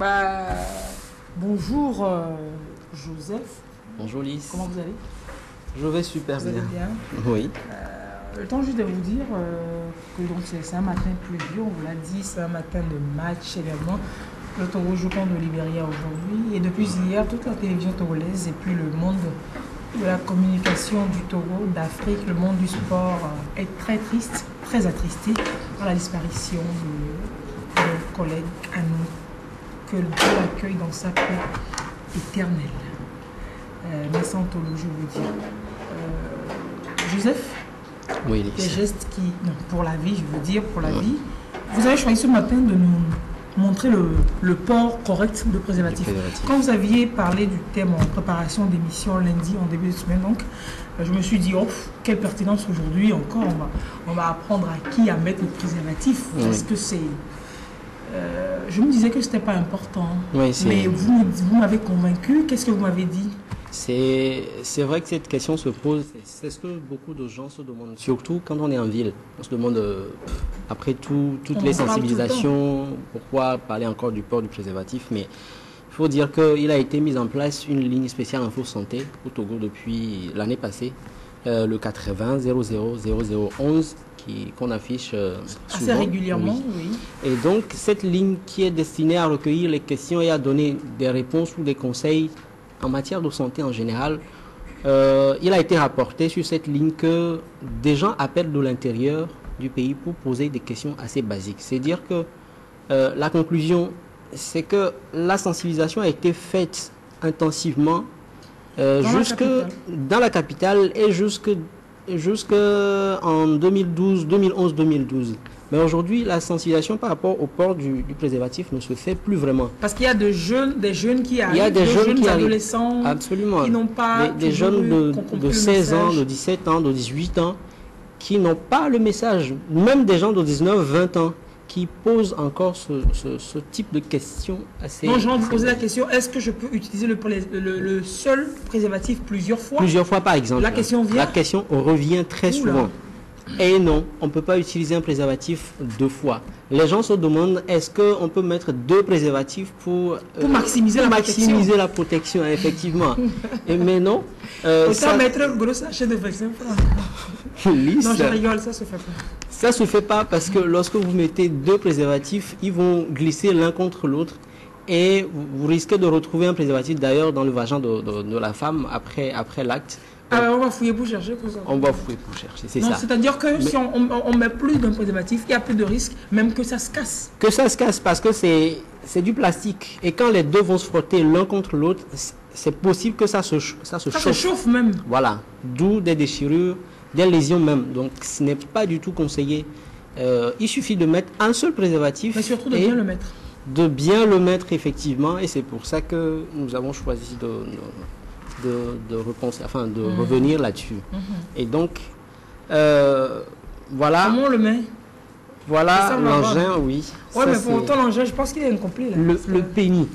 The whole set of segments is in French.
Bah, bonjour Joseph. Bonjour Lys. Comment vous allez? Je vais super Vous allez bien? Oui. Le temps juste de vous dire que c'est un matin pluvieux, on vous l'a dit, c'est un matin de match également. Le Togo joue contre le Libéria aujourd'hui et depuis hier, toute la télévision togolaise et puis le monde de la communication du Togo, d'Afrique, le monde du sport est très triste, très attristé par la disparition de nos collègues à nous, que Dieu accueille dans sa paix éternelle. Vincent Tolo, je veux dire. Joseph, oui, des gestes qui, non, pour la vie, je veux dire, pour la vie. Vous avez choisi ce matin de nous montrer le port correct de préservatif. Quand vous aviez parlé du thème en préparation d'émission lundi, en début de semaine, donc, je me suis dit, oh, quelle pertinence aujourd'hui encore, on va apprendre à qui à mettre le préservatif. Parce que c'est... je me disais que ce n'était pas important. Oui, mais vous m'avez convaincu. Qu'est-ce que vous m'avez dit? C'est vrai que cette question se pose, c'est ce que beaucoup de gens se demandent, surtout quand on est en ville. On se demande, après toutes les sensibilisations, pourquoi parler encore du port du préservatif. Mais il faut dire qu'il a été mis en place une ligne spéciale Info Santé au Togo depuis l'année passée, le 80 00 0011, qu'on affiche souvent. Assez régulièrement, oui. Et donc, cette ligne qui est destinée à recueillir les questions et à donner des réponses ou des conseils en matière de santé en général, il a été rapporté sur cette ligne que des gens appellent de l'intérieur du pays pour poser des questions assez basiques. C'est-à-dire que la conclusion, c'est que la sensibilisation a été faite intensivement dans la capitale et jusque en 2012, 2011, 2012. Mais aujourd'hui, la sensibilisation par rapport au port du préservatif ne se fait plus vraiment. Parce qu'il y a des jeunes qui arrivent, il y a des jeunes adolescents absolument. Qui n'ont pas des jeunes de 16 ans, de 17 ans, de 18 ans, qui n'ont pas le message. Même des gens de 19, 20 ans qui posent encore ce type de questions assez... Non, j'ai envie de poser la question, est-ce que je peux utiliser le seul préservatif plusieurs fois? Plusieurs fois, par exemple. La question revient très souvent. Et non, on ne peut pas utiliser un préservatif deux fois. Les gens se demandent, est-ce qu'on peut mettre deux préservatifs pour maximiser la protection, effectivement. Mais non. Autant mettre un gros sachet de vaccin. Non, je rigole, ça se fait pas. Ça se fait pas parce que lorsque vous mettez deux préservatifs, ils vont glisser l'un contre l'autre. Et vous risquez de retrouver un préservatif d'ailleurs dans le vagin de la femme après l'acte. On va fouiller pour chercher pour ça. On va fouiller pour chercher, c'est ça. C'est-à-dire que si on met plus d'un préservatif, il y a plus de risque, même que ça se casse. Que ça se casse parce que c'est du plastique. Et quand les deux vont se frotter l'un contre l'autre, c'est possible que ça se chauffe. Ça se chauffe même. Voilà. D'où des déchirures, des lésions même. Donc ce n'est pas du tout conseillé. Il suffit de mettre un seul préservatif. Mais surtout de bien le mettre. De bien le mettre, effectivement. Et c'est pour ça que nous avons choisi de revenir là-dessus. Et donc, voilà. Comment on le met? Voilà l'engin, oui. Oui, mais pour autant, l'engin, je pense qu'il est incomplet. Là, le pénis.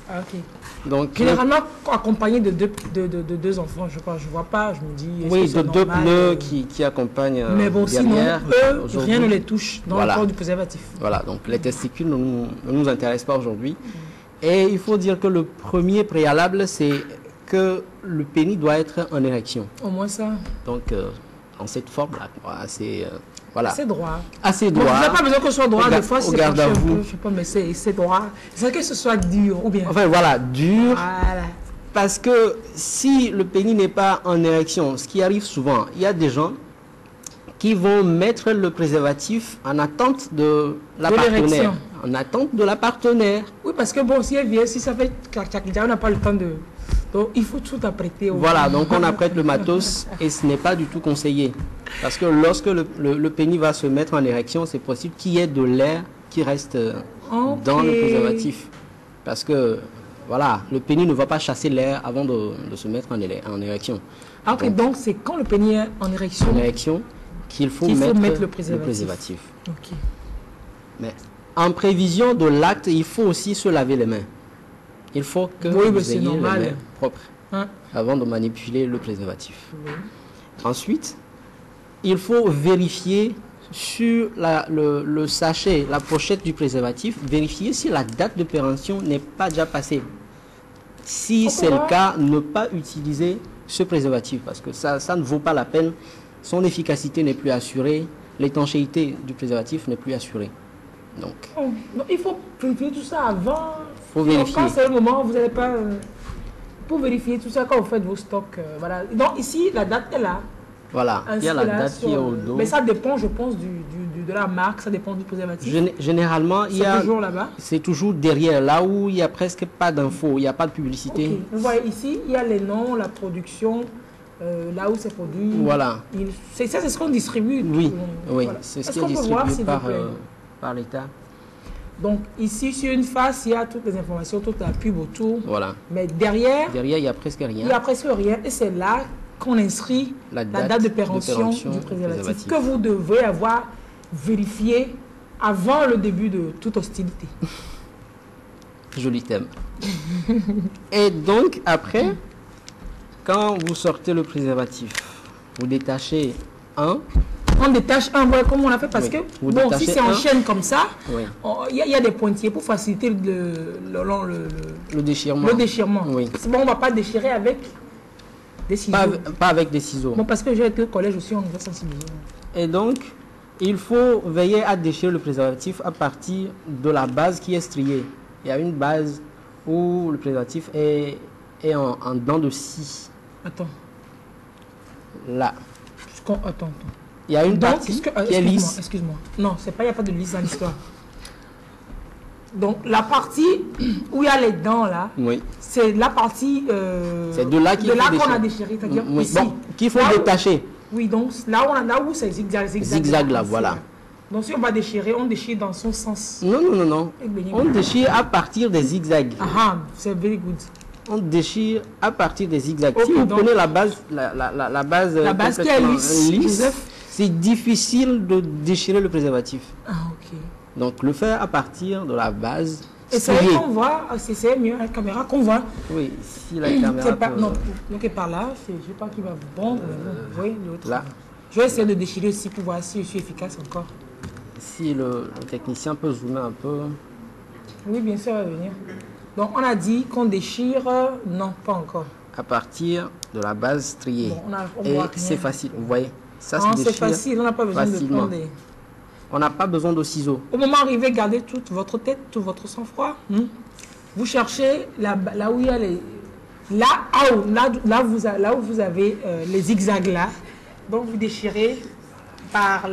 Ah, ok. Donc, généralement, accompagné de deux enfants, je crois. Je vois pas, je me dis... Oui, de deux pneus qui accompagnent mais bon, derrière. Sinon, rien ne les touche dans le port du préservatif. Voilà, donc les testicules ne nous intéressent pas aujourd'hui. Et il faut dire que le premier préalable, c'est que le pénis doit être en érection. Au moins ça. Donc, en cette forme-là, assez droit. Assez droit. Bon, vous n'avez pas besoin que ce soit droit, des fois, c'est un peu, je sais pas, mais c'est droit. C'est que ce soit dur, ou bien... Enfin, voilà, dur. Voilà. Parce que si le pénis n'est pas en érection, ce qui arrive souvent, il y a des gens qui vont mettre le préservatif en attente de la partenaire. En attente de la partenaire. Oui, parce que bon, si elle vient, si ça fait clac, on n'a pas le temps de... Donc, il faut tout apprêter. Voilà, donc on apprête le matos et ce n'est pas du tout conseillé. Parce que lorsque le pénis va se mettre en érection, c'est possible qu'il y ait de l'air qui reste dans le préservatif. Parce que, voilà, le pénis ne va pas chasser l'air avant de se mettre en érection. Ah, ok, donc c'est quand le pénis est en érection, qu'il faut mettre le préservatif. Ok. Mais en prévision de l'acte, il faut aussi se laver les mains. Il faut que vous ayez les mains propres avant de manipuler le préservatif. Ensuite, il faut vérifier sur le sachet, la pochette du préservatif, vérifiez si la date de péremption n'est pas déjà passée. Si c'est le cas, ne pas utiliser ce préservatif parce que ça ne vaut pas la peine. Son efficacité n'est plus assurée, l'étanchéité du préservatif n'est plus assurée. Donc, il faut vérifier tout ça avant. Faut vérifier. Quand c'est le moment, vous n'allez pas... pour vérifier tout ça quand vous faites vos stocks. Voilà. Donc ici, la date est là. Voilà, il y a la date qui est au dos. Mais ça dépend, je pense, de la marque, ça dépend du préservatif. Généralement, c'est toujours là-bas. C'est toujours derrière, là où il n'y a presque pas d'infos, il n'y a pas de publicité. Okay. Vous voyez ici, il y a les noms, la production, là où c'est produit. Voilà. Ça, c'est ce qu'on distribue. Oui, oui. Voilà. C'est ce qui est distribué par l'État. Donc ici, sur une face, il y a toutes les informations, toute la pub autour. Voilà. Mais derrière, il n'y a presque rien. Il n'y a presque rien. Et c'est là qu'on inscrit la date de péremption du préservatif que vous devez avoir vérifié avant le début de toute hostilité. Joli thème. Et donc, après, quand vous sortez le préservatif, vous détachez un. On détache un, voilà, comme on l'a fait, parce que, bon, si c'est en chaîne comme ça, il y a des pointillés pour faciliter le déchirement. Le déchirement. Oui. C'est bon, on ne va pas déchirer avec des ciseaux. Pas avec des ciseaux. Bon, parce que j'ai été au collège aussi, on nous a sensibilisé. Et donc, il faut veiller à déchirer le préservatif à partir de la base qui est striée. Il y a une base où le préservatif est en dents de scie. Attends. Là. Attends. Il y a une partie qui est lisse. Excuse-moi. Non, il n'y a pas de lisse dans l'histoire. Donc, la partie où il y a les dents, là, oui. C'est la partie... c'est de là qu'on a déchiré, c'est-à-dire ici. Bon, qu'il faut détacher. Oui, donc là où c'est zigzag là, voilà. Donc, si on va déchirer, on déchire dans son sens. Non. On déchire à partir des zigzags. Ah, c'est very good. On déchire à partir des zigzags. Okay, si vous prenez la base qui est lisse, c'est difficile de déchirer le préservatif. Ah, ok. Donc, le faire à partir de la base. Et c'est vrai qu'on voit, c'est mieux la caméra qu'on voit. Oui, si la caméra. Non, donc par là, je ne sais pas qui va prendre. Oui, l'autre. Là. Je vais essayer de déchirer aussi pour voir si je suis efficace encore. Si le technicien peut zoomer un peu. Oui, bien sûr, il va venir. Donc, on a dit qu'on déchire. Non, pas encore. À partir de la base striée. Bon, et c'est facile, vous voyez. Ça, c'est facile, on n'a pas besoin de prendre des... On n'a pas besoin de ciseaux. Au moment arrivé, gardez toute votre tête, tout votre sang-froid. Vous cherchez là où il y a les... Là où vous avez les zigzags là. Donc, vous déchirez par...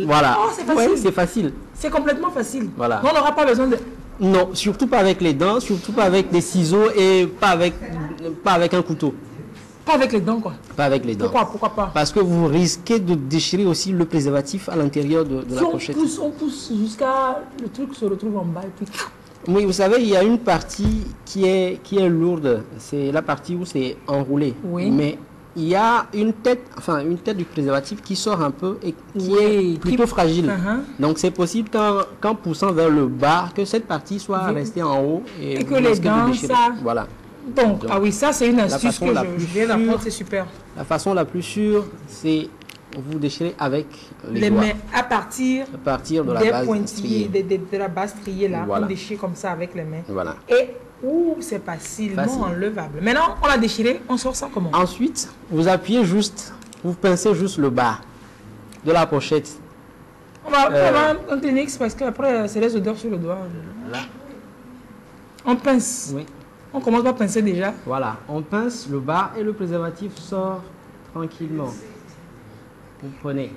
Voilà. Oh, c'est facile. Ouais, c'est facile. C'est complètement facile. Voilà. On n'aura pas besoin de... Non, surtout pas avec les dents, surtout pas avec des ciseaux et pas avec un couteau. Pas avec les dents, quoi. Pas avec les dents. Pourquoi pas? Parce que vous risquez de déchirer aussi le préservatif à l'intérieur de la pochette. On pousse jusqu'à... Le truc se retrouve en bas et puis... Oui, vous savez, il y a une partie qui est lourde. C'est la partie où c'est enroulé. Oui. Mais il y a une tête du préservatif qui sort un peu et qui est plutôt fragile. Donc c'est possible qu'en poussant vers le bas, que cette partie soit restée en haut et que les dents, ça... Voilà. Donc, ah oui, ça c'est une astuce que je viens d'apprendre, c'est super. La façon la plus sûre, c'est vous déchirer avec les mains à partir de la base striée. De la base striée là, voilà. On déchire comme ça avec les mains. Voilà. Et c'est facilement enlevable. Maintenant, on l'a déchiré, on sort ça comment? Ensuite, vous appuyez juste, vous pincez juste le bas de la pochette. On va faire un technique parce qu'après, c'est les odeurs sur le doigt. Là. On pince. Oui. On commence par pincer déjà. Voilà, on pince le bas et le préservatif sort tranquillement. Vous prenez.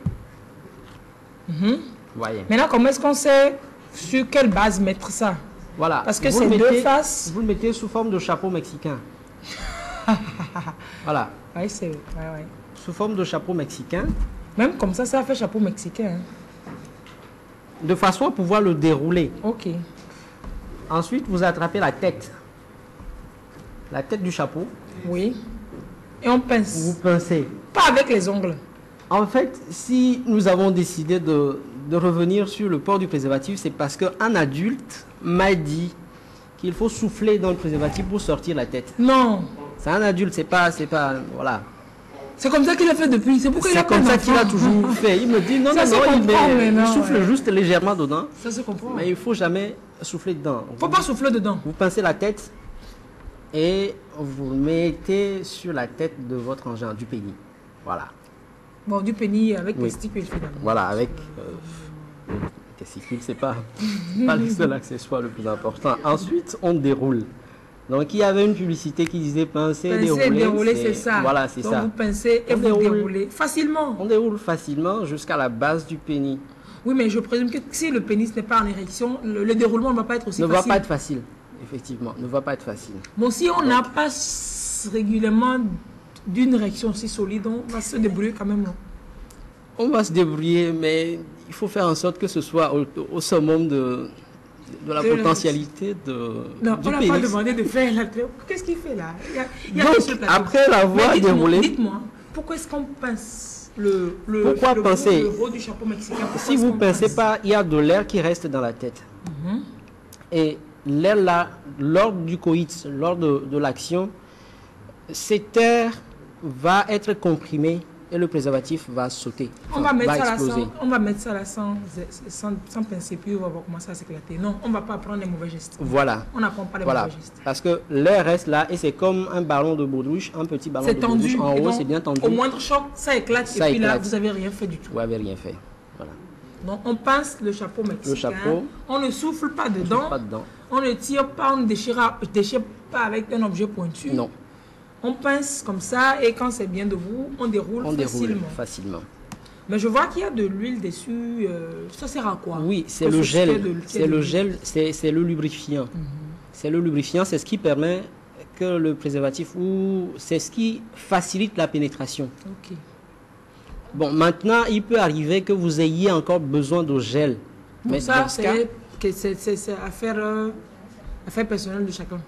Voyez. Maintenant, comment est-ce qu'on sait sur quelle base mettre ça? Voilà. Parce que c'est deux faces. Vous le mettez sous forme de chapeau mexicain. Voilà. Oui, c'est... Sous forme de chapeau mexicain. Même comme ça fait chapeau mexicain. Hein. De façon à pouvoir le dérouler. Ok. Ensuite, vous attrapez la tête. La tête du chapeau. Oui. Et on pince. Vous pincez. Pas avec les ongles. En fait, si nous avons décidé de revenir sur le port du préservatif, c'est parce qu'un adulte m'a dit qu'il faut souffler dans le préservatif pour sortir la tête. Non. C'est un adulte, c'est pas, voilà. C'est comme ça qu'il a fait depuis. C'est pourquoi il a C'est comme ça qu'il a d'enfant. toujours fait. Il me dit non, Ça non, se non, comprend maintenant, il souffle ouais. juste légèrement dedans. Ça se comprend. Mais il ne faut jamais souffler dedans. Faut pas souffler dedans. Vous pincez la tête et vous le mettez sur la tête de votre engin, du pénis. Voilà. Bon, du pénis avec Oui. testicules finalement. Voilà, avec le testicule, c'est pas le seul accessoire le plus important. Ensuite, on déroule. Donc, il y avait une publicité qui disait pincer, Pincer, dérouler, c'est ça. Voilà, c'est Donc ça. vous pincez et On vous déroule. déroulez facilement. On déroule facilement jusqu'à la base du pénis. Oui, mais je présume que si le pénis n'est pas en érection, le déroulement ne va pas être aussi Ne va facile. pas être facile, effectivement, ne va pas être facile. Bon, si on n'a pas régulièrement d'une érection si solide, on va se débrouiller quand même. Non? On va se débrouiller, mais il faut faire en sorte que ce soit au summum de la De la- potentialité Non, du on n'a pas pénis. demandé de faire la... Qu'est-ce qu'il fait là? Il y a Donc, un seul plateau. après l'avoir Mais déroulé, dites-moi, pourquoi est-ce qu'on pince Pourquoi pincer? le haut du chapeau mexicain? Pourquoi si est-ce vous qu'on pincez pince? pas, il y a de l'air qui reste dans la tête. Et l'air là, lors du coït, lors de l'action, cet air va être comprimé et le préservatif va sauter. On va mettre ça là exploser. on va mettre ça là sans pincer, puis on va commencer à s'éclater. Non, on ne va pas prendre les mauvais gestes. Voilà. On n'apprend pas les Voilà, mauvais gestes. parce que l'air reste là et c'est comme un ballon de baudruche, un petit ballon de C'est tendu. baudruche en et haut, donc, c'est bien tendu. Au moindre choc, ça éclate Ça et puis là, éclate. vous n'avez rien fait du tout. Vous n'avez rien fait. Voilà. Donc, on pince le chapeau mexicain. chapeau. On ne souffle pas dedans. Pas dedans. On ne tire pas, on ne déchire pas avec un objet pointu. Non, On pince comme ça et quand c'est bien debout, on déroule on déroule facilement. facilement. Mais je vois qu'il y a de l'huile dessus. Ça sert à quoi? Oui, c'est Qu'est-ce le que gel. de- C'est le gel, c'est le lubrifiant. C'est le lubrifiant, c'est ce qui permet que le préservatif, ou c'est ce qui facilite la pénétration. Ok. Bon, maintenant, il peut arriver que vous ayez encore besoin de gel. Pour Mais ça, dans ce cas, c'est affaire personnelle de chacun.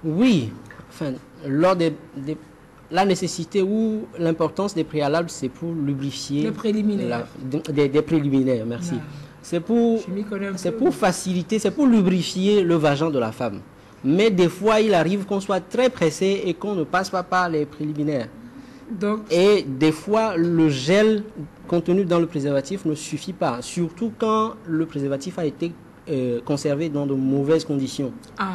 oui, enfin, lors la nécessité ou l'importance des préalables, c'est pour lubrifier. Les préliminaires. Des préliminaires, merci. Ah. C'est pour, Je m'y connais un c'est peu. pour faciliter, c'est pour lubrifier le vagin de la femme. Mais des fois, il arrive qu'on soit très pressé et qu'on ne passe pas par les préliminaires. Donc, Et des fois, le gel contenu dans le préservatif ne suffit pas, surtout quand le préservatif a été conservé dans de mauvaises conditions. ah,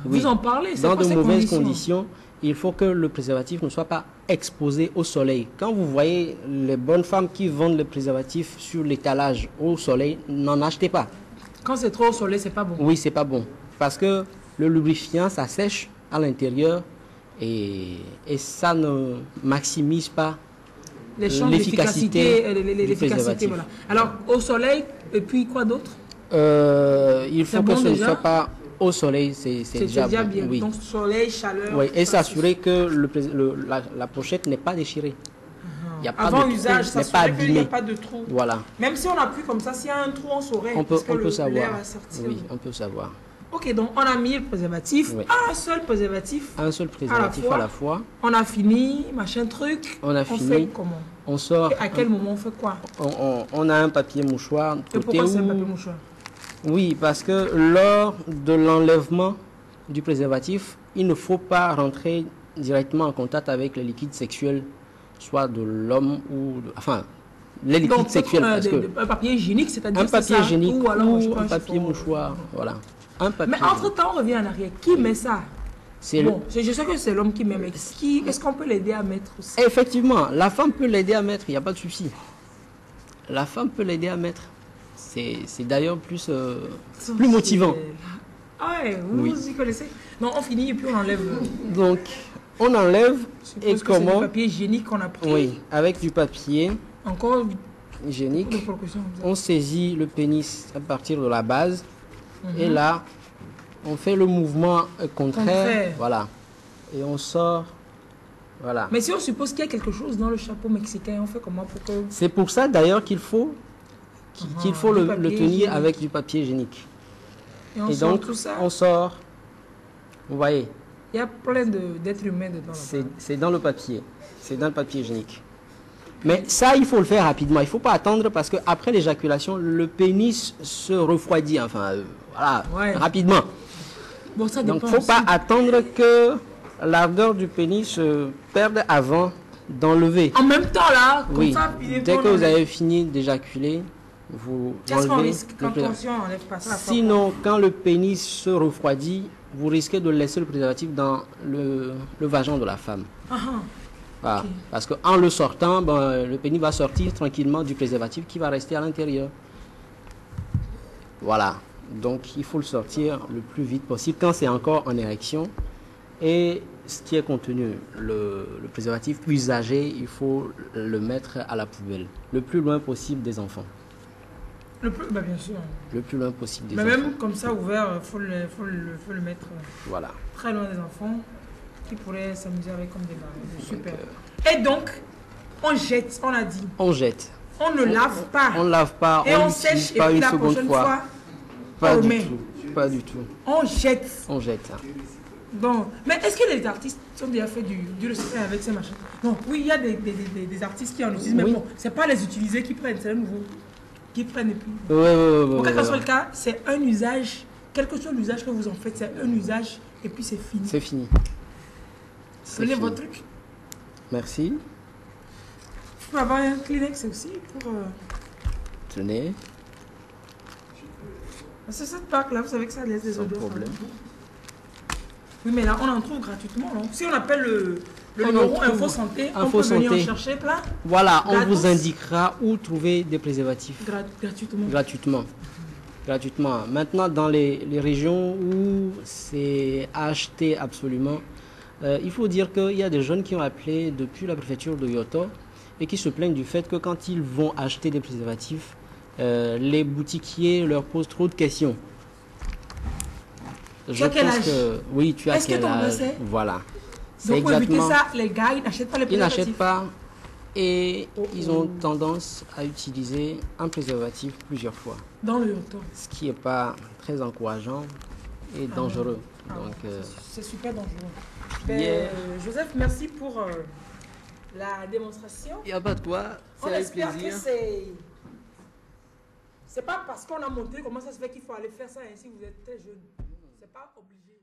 Oui. vous en parlez, c'est Dans quoi de ces mauvaises conditions, il faut que le préservatif ne soit pas exposé au soleil. Quand vous voyez les bonnes femmes qui vendent le préservatif sur l'étalage au soleil, n'en achetez pas. Quand c'est trop au soleil, c'est pas bon. Oui, c'est pas bon. Parce que le lubrifiant, ça sèche à l'intérieur et ça ne maximise pas Les chances l'efficacité d'efficacité, du l'efficacité, préservatif. voilà. Alors, au soleil, et puis quoi d'autre? Il faut C'est que bon ce ne déjà? soit pas au soleil, c'est C'est déjà, déjà bon. bien. Oui. Donc, soleil, chaleur. Oui, et ça, s'assurer que la pochette n'est pas déchirée. Il y a pas Avant de trou, usage, n'est pas s'assurer qu'il n'y a abîmée. pas de trou. Voilà, Même si on appuie comme ça, s'il y a un trou, on saurait. on peut parce que l'air savoir. va sortir. Oui, on peut savoir. Ok, donc on a mis le préservatif. Oui. Un seul préservatif. Un seul préservatif fois. à la fois. On a fini, machin truc. On a fait fini. comment? On sort. Et à quel moment on fait quoi? On a un papier mouchoir. Et côté pourquoi c'est un où- papier mouchoir? Oui, parce que lors de l'enlèvement du préservatif, il ne faut pas rentrer directement en contact avec les liquides sexuels, soit de l'homme ou... enfin, les liquides Donc, sexuels. Parce que un papier hygiénique, c'est-à-dire un c'est papier ça, hygiénique ou alors je ou prends un papier chiffon. mouchoir. Voilà. Un papier. Mais entre-temps, on revient en arrière. Qui met ça? C'est Bon, je sais que c'est l'homme qui met, mais est-ce qu'on peut l'aider à mettre aussi? Effectivement, la femme peut l'aider à mettre, il n'y a pas de souci. La femme peut l'aider à mettre. C'est d'ailleurs plus motivant. Ah ouais, vous Oui. y connaissez? Non, on finit et puis on enlève. Donc, on enlève Je suppose et que c'est comment? le papier hygiénique qu'on a pris. Oui, avec du papier Encore de hygiénique. précaution. On saisit le pénis à partir de la base et Mhm. là, on fait le mouvement contraire. Contraire. Voilà. Et on sort. Voilà. Mais si on suppose qu'il y a quelque chose dans le chapeau mexicain, on fait comment pour que... C'est pour ça d'ailleurs qu'il faut, qu'il faut du le papier tenir hygiénique. avec du papier hygiénique. Et on Et sort donc, tout ça. on sort. Vous voyez, Il y a plein d'êtres humains dedans. là-bas. c'est dans le papier. C'est dans le papier hygiénique. Mais ça, il faut le faire rapidement. Il ne faut pas attendre parce qu'après l'éjaculation, le pénis se refroidit. Enfin, voilà, Ouais. rapidement. Bon, ça Donc, dépend il ne faut pas aussi. attendre que l'ardeur du pénis se perde avant d'enlever. En même temps, là, comme Oui, ça, puis dès que vous avez fini d'éjaculer, vous qu'est-ce qu'on enlevez risque le quand préservatif. on enlève pas ça? Sinon, quand le pénis se refroidit, vous risquez de laisser le préservatif dans le vagin de la femme. Ah, ah. Voilà. Ok. Parce qu'en le sortant, ben, le pénis va sortir tranquillement du préservatif qui va rester à l'intérieur. Voilà. Donc, il faut le sortir le plus vite possible quand c'est encore en érection. Et ce qui est contenu, le préservatif usagé, il faut le mettre à la poubelle, le plus loin possible des enfants. Bah, bien sûr. Le plus loin possible des Mais enfants. même comme ça, ouvert, faut le mettre Voilà. très loin des enfants qui pourraient s'amuser avec comme des barils. Super. Et donc, on jette, on a dit. On jette. On ne lave pas. On ne lave pas, Et on on l'utilise sèche et pas puis une la seconde prochaine fois. fois, Pas on du remet. tout. Pas du tout. On jette. On jette. Donc, mais est-ce que les artistes ont déjà fait du recyclage avec ces machines? Non, oui, il y a des artistes qui en utilisent, mais Oui. bon, c'est pas les utiliser qui prennent, c'est les nouveaux qui prennent et puis. Ouais, Pour quel que soit le cas, c'est un usage, quel que soit l'usage que vous en faites, c'est un usage et puis c'est fini. C'est fini. C'est Prenez fini. votre truc. Merci. Vous pouvez avoir un Kleenex aussi pour. Tenez, C'est cette plaque-là, vous savez que ça laisse des sans odeurs. problème. Oui, mais là, on en trouve gratuitement. Non? Si on appelle le On en numéro trouve. Info Santé, on Info peut venir en Santé. chercher plein Voilà, on Gratos. vous indiquera où trouver des préservatifs gratuitement. gratuitement. Gratuitement. Maintenant, dans les régions où c'est acheté absolument, il faut dire qu'il y a des jeunes qui ont appelé depuis la préfecture de Yoto et qui se plaignent du fait que quand ils vont acheter des préservatifs, les boutiquiers leur posent trop de questions. Tu as quel âge? Oui, tu as Est-ce que quel ton âge? blessé? Voilà. C'est Donc pour éviter exactement. ça, les gars, ils n'achètent pas les Ils préservatifs. n'achètent pas et Oh, ils ont tendance à utiliser un préservatif plusieurs fois, Dans le auto. ce qui n'est pas très encourageant et dangereux. Ah, Donc, c'est super dangereux. Yeah. Joseph, merci pour la démonstration. il n'y a pas de quoi, On c'est avec espère plaisir. que c'est pas parce qu'on a montré comment ça se fait qu'il faut aller faire ça ainsi vous êtes très jeune. C'est pas obligé.